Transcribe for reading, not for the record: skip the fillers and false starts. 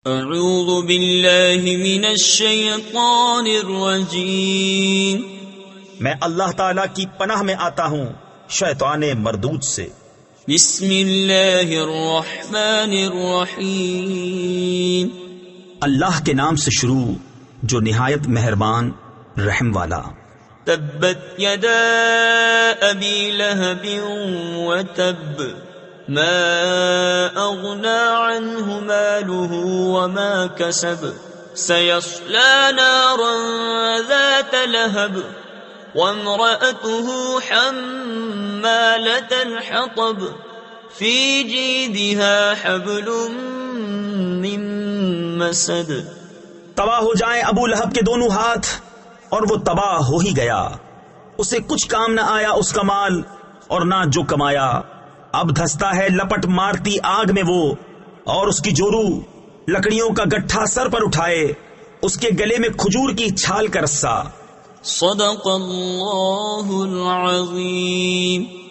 اعوذ باللہ من الشیطان الرجیم، میں اللہ تعالیٰ کی پناہ میں آتا ہوں شیطان مردود سے۔ بسم اللہ الرحمن الرحیم، اللہ کے نام سے شروع جو نہایت مہربان رحم والا۔ تبت یدا ابی لہب وتب، ما اغنى عنه ماله وما كسب، سيصلى نارا ذات لهب، وامرأته حمالة الحطب، في جيدها حبل من مسد۔ تباہ ہو جائیں ابو لہب کے دونوں ہاتھ، اور وہ تباہ ہو ہی گیا، اسے کچھ کام نہ آیا اس کا مال اور نہ جو کمایا۔ اب دھستا ہے لپٹ مارتی آگ میں وہ، اور اس کی جورو لکڑیوں کا گٹھا سر پر اٹھائے، اس کے گلے میں کھجور کی چھال کا رسہ۔ صدق اللہ العظیم۔